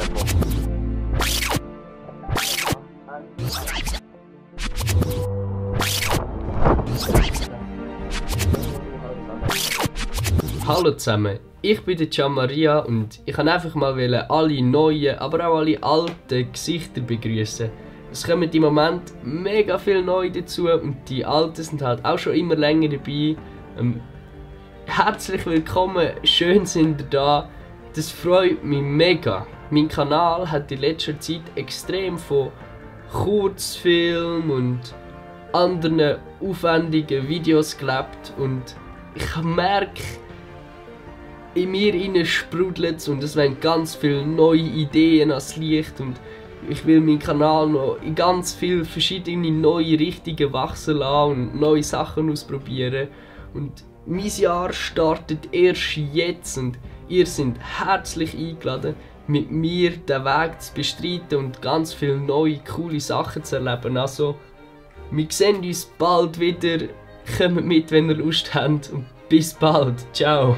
dieser Box. Hallo zusammen, ich bin der Gianmaria und ich wollte einfach mal alle neuen, aber auch alle alten Gesichter begrüßen. Es kommen im Moment mega viele neue dazu und die alten sind halt auch schon immer länger dabei. Herzlich willkommen, schön sind ihr da. Das freut mich mega. Mein Kanal hat in letzter Zeit extrem von Kurzfilmen und anderen aufwendigen Videos gelebt und ich merke, in mir sprudelt es und es werden ganz viele neue Ideen ans Licht und ich will meinen Kanal noch in ganz viele verschiedene neue Richtungen wachsen lassen und neue Sachen ausprobieren. Und mein Jahr startet erst jetzt und ihr seid herzlich eingeladen, mit mir den Weg zu bestreiten und ganz viele neue, coole Sachen zu erleben. Also, wir sehen uns bald wieder. Kommt mit, wenn ihr Lust habt und bis bald. Ciao.